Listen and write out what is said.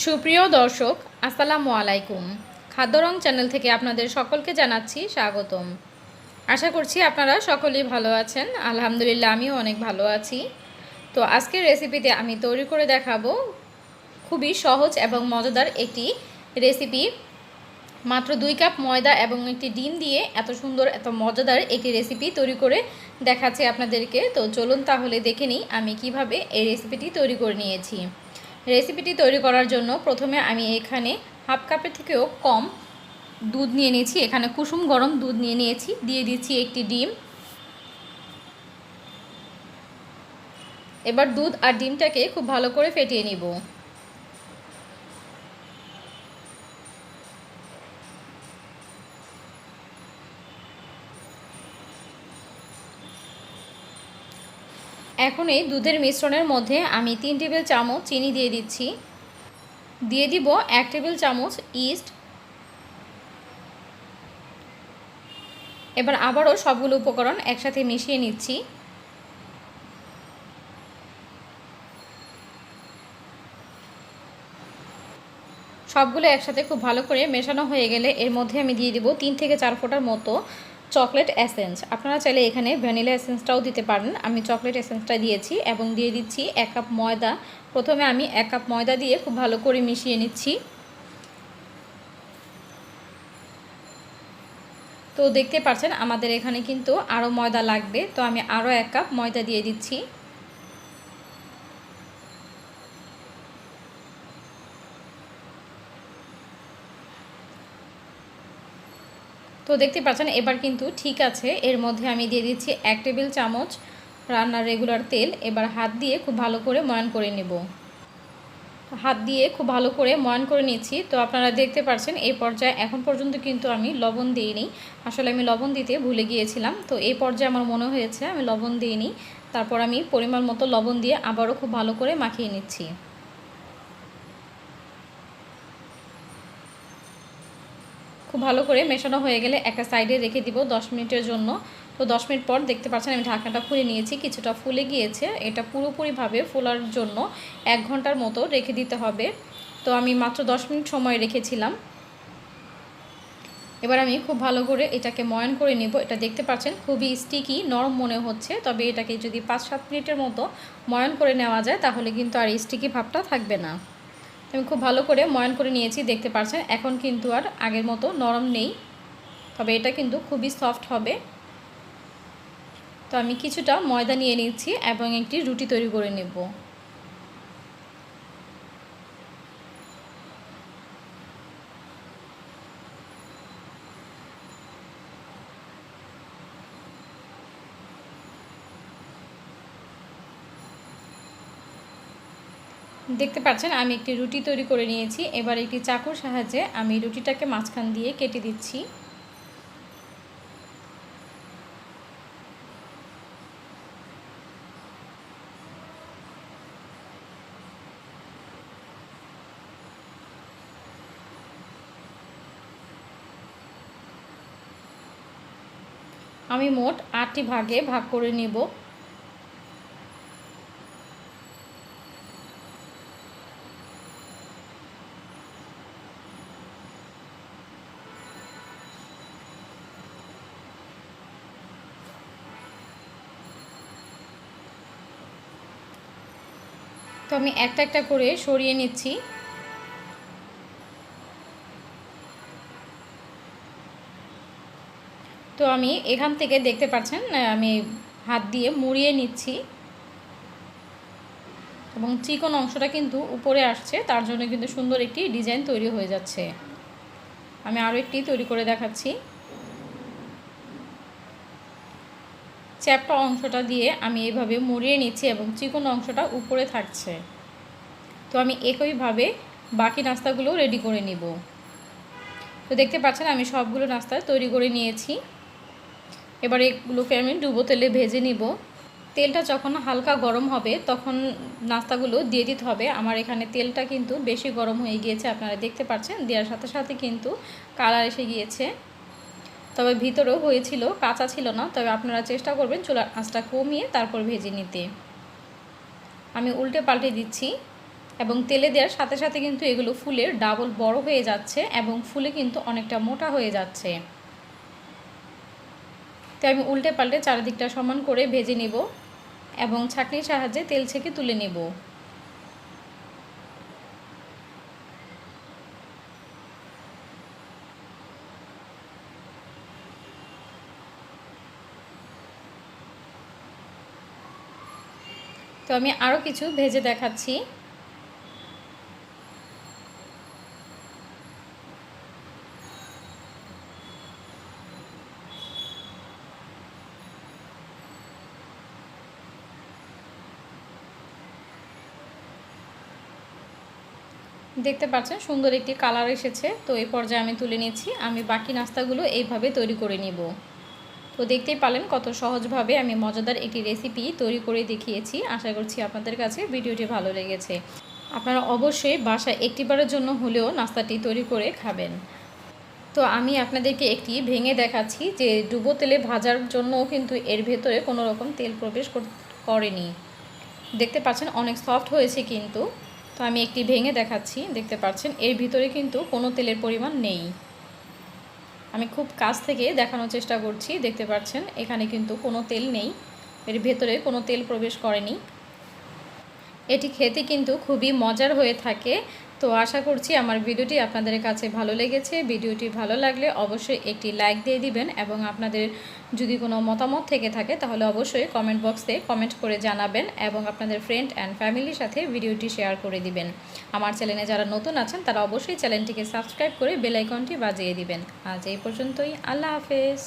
সুপ্রিয় দর্শক, আসসালামু আলাইকুম। খাদ্য রং চ্যানেল থেকে আপনাদের সকলকে জানাচ্ছি স্বাগতম। আশা করছি আপনারা সকলেই ভালো আছেন। আলহামদুলিল্লাহ, আমিও অনেক ভালো আছি। তো আজকের রেসিপিতে আমি তৈরি করে দেখাবো খুবই সহজ এবং মজাদার একটি রেসিপি। মাত্র 2 কাপ ময়দা এবং একটি ডিম দিয়ে এত সুন্দর এত মজাদার একটি রেসিপি তৈরি করে দেখাচ্ছি আপনাদেরকে। তো চলুন তাহলে দেখে নিই আমি কিভাবে এই রেসিপিটি তৈরি করে নিয়েছি। রেসিপিটি তৈরি করার জন্য প্রথমে আমি এখানে হাফ কাপের থেকেও কম দুধ নিয়ে নিয়েছি। এখানে কুসুম গরম দুধ নিয়ে নিয়েছি। দিয়ে দিচ্ছি একটি ডিম। এবার দুধ আর ডিমটাকে খুব ভালো করে ফেটিয়ে নিব। এখন এই দুধের মিশ্রণের মধ্যে আমি 3 টেবিল চামচ চিনি দিয়ে দিচ্ছি। দিয়ে দিব 1 টেবিল চামচ ইস্ট। এবার আবারও সবগুলো উপকরণ একসাথে মিশিয়ে নিচ্ছি। সবগুলো একসাথে খুব ভালো করে মেশানো হয়ে গেলে এর মধ্যে আমি দিয়ে দিব 3 থেকে 4 ফোঁটার মতো চকলেট এসেন্স। আপনারা চাইলে এখানে ভ্যানিলা এসেন্সটাও দিতে পারেন। আমি চকলেট এসেন্সটা দিয়েছি এবং দিয়ে দিচ্ছি 1 কাপ ময়দা। প্রথমে আমি 1 কাপ ময়দা দিয়ে খুব ভালো করে মিশিয়ে নিচ্ছি। তো দেখতে পাচ্ছেন আমাদের এখানে কিন্তু আরও ময়দা লাগবে, তো আমি আরও 1 কাপ ময়দা দিয়ে দিচ্ছি। তো দেখতে পাচ্ছেন এবার কিন্তু ঠিক আছে। এর মধ্যে আমি দিয়ে দিচ্ছি 1 টেবিল চামচ রান্নার রেগুলার তেল। এবার হাত দিয়ে খুব ভালো করে ময়ান করে নেব। হাত দিয়ে খুব ভালো করে ময়ান করে নিচ্ছি। তো আপনারা দেখতে পাচ্ছেন এই পর্যায়ে এখন পর্যন্ত কিন্তু আমি লবণ দিইনি। আসলে আমি লবণ দিতে ভুলে গিয়েছিলাম। তো এই পর্যায়ে আমার মনে হয়েছে আমি লবণ দিইনি। তারপর আমি পরিমাণ মতো লবণ দিয়ে আবারও খুব ভালো করে মাখিয়ে নিচ্ছি। খুব ভালো করে মেশানো হয়ে গেলে একটা সাইডে রেখে দিব 10 মিনিটের জন্য। তো 10 মিনিট পর দেখতে পাচ্ছেন আমি ঢাকনাটা খুলে নিয়েছি। কিছুটা ফুলে গিয়েছে। এটা পুরোপুরিভাবে ফোলার জন্য 1 ঘন্টার মতো রেখে দিতে হবে। তো আমি মাত্র 10 মিনিট সময় রেখেছিলাম। এবার আমি খুব ভালো করে এটাকে ময়ান করে নেব। এটা দেখতে পাচ্ছেন খুবই স্টিকি নরম মনে হচ্ছে, তবে এটাকে যদি 5-7 মিনিটের মতো ময়ান করে নেওয়া যায় তাহলে কিন্তু আর স্টিকি ভাবটা থাকবে না। আমি খুব ভালো করে ময়ান করে নিয়েছি। দেখতে পাচ্ছেন এখন কিন্তু আর আগের মতো নরম নেই, তবে এটা কিন্তু খুবই সফট হবে। তো আমি কিছুটা ময়দা নিয়ে নিচ্ছি এবং একটি রুটি তৈরি করে নেব। দেখতে পাচ্ছেন আমি একটি রুটি তৈরি করে নিয়েছি। এবার একটি চাকুর সাহায্যে আমি রুটিটাকে মাঝখান দিয়ে কেটে দিচ্ছি। আমি মোট 8টি ভাগে ভাগ করে নেব। তো আমি একটা একটা করে সরিয়ে নিচ্ছি। তো আমি এখান থেকে দেখতে পাচ্ছেন আমি হাত দিয়ে মুড়িয়ে নিচ্ছি এবং চিকন অংশটা কিন্তু উপরে আসছে, তার জন্য কিন্তু সুন্দর একটি ডিজাইন তৈরি হয়ে যাচ্ছে। আমি আরও একটি তৈরি করে দেখাচ্ছি। চ্যাপ্টা অংশটা দিয়ে আমি এইভাবে মুড়িয়ে নিচ্ছি এবং চিকন অংশটা উপরে থাকছে। তো আমি একইভাবে বাকি নাস্তাগুলো রেডি করে নিব। তো দেখতে পাচ্ছেন আমি সবগুলো নাস্তা তৈরি করে নিয়েছি। এবার এগুলোকে আমি ডুবো তেলে ভেজে নিব। তেলটা যখন হালকা গরম হবে তখন নাস্তাগুলো দিয়ে দিতে হবে। আমার এখানে তেলটা কিন্তু বেশি গরম হয়ে গিয়েছে, আপনারা দেখতে পাচ্ছেন দেওয়ার সাথে সাথে কিন্তু কালার এসে গিয়েছে। তবে ভিতরেও হয়েছিল, কাঁচা ছিল না। তবে আপনারা চেষ্টা করবেন চুলার আঁচটা কমিয়ে তারপর ভেজে নিতে। আমি উল্টে পাল্টে দিচ্ছি এবং তেলে দেওয়ার সাথে সাথে কিন্তু এগুলো ফুলে ডাবল বড় হয়ে যাচ্ছে এবং ফুলে কিন্তু অনেকটা মোটা হয়ে যাচ্ছে। তো আমি উল্টে পাল্টে চারিদিকটা সমান করে ভেজে নিব এবং ছাঁকনির সাহায্যে তেল ছেঁকে তুলে নেব। তো আমি আরও কিছু ভেজে দেখাচ্ছি। দেখতে পাচ্ছেন সুন্দর একটি কালার এসেছে। তো এই পর্যায়ে আমি তুলে নিচ্ছি। আমি বাকি নাস্তাগুলো এইভাবে তৈরি করে নিব। তো দেখতেই পারলেন কত সহজভাবে আমি মজাদার একটি রেসিপি তৈরি করে দেখিয়েছি। আশা করছি আপনাদের কাছে ভিডিওটি ভালো লেগেছে। আপনারা অবশ্যই বাসায় একটিবারের জন্য হলেও নাস্তাটি তৈরি করে খাবেন। তো আমি আপনাদেরকে একটি ভেঙে দেখাচ্ছি যে ডুবো তেলে ভাজার জন্যও কিন্তু এর ভেতরে কোনো রকম তেল প্রবেশ করেনি। দেখতে পাচ্ছেন অনেক সফট হয়েছে কিন্তু। তো আমি একটি ভেঙে দেখাচ্ছি। দেখতে পাচ্ছেন এর ভিতরে কিন্তু কোনো তেলের পরিমাণ নেই। আমি খুব কাছ থেকে দেখানোর চেষ্টা করছি। দেখতে পাচ্ছেন এখানে কিন্তু কোনো তেল নেই, এর ভেতরে কোনো তেল প্রবেশ করেনি। এটি খেতে কিন্তু খুবই মজার হয়ে থাকে। তো আশা করছি আমার ভিডিওটি আপনাদের কাছে ভালো লেগেছে। ভিডিওটি ভালো লাগলে অবশ্যই একটি লাইক দিয়ে দিবেন এবং আপনাদের যদি কোনো মতামত থেকে থাকে তাহলে অবশ্যই কমেন্ট বক্সে কমেন্ট করে জানাবেন এবং আপনাদের ফ্রেন্ড অ্যান্ড ফ্যামিলির সাথে ভিডিওটি শেয়ার করে দিবেন। আমার চ্যানেলে যারা নতুন আছেন তারা অবশ্যই চ্যানেলটিকে সাবস্ক্রাইব করে বেল আইকনটি বাজিয়ে দিবেন। আজ এই পর্যন্তই। আল্লাহ হাফেজ।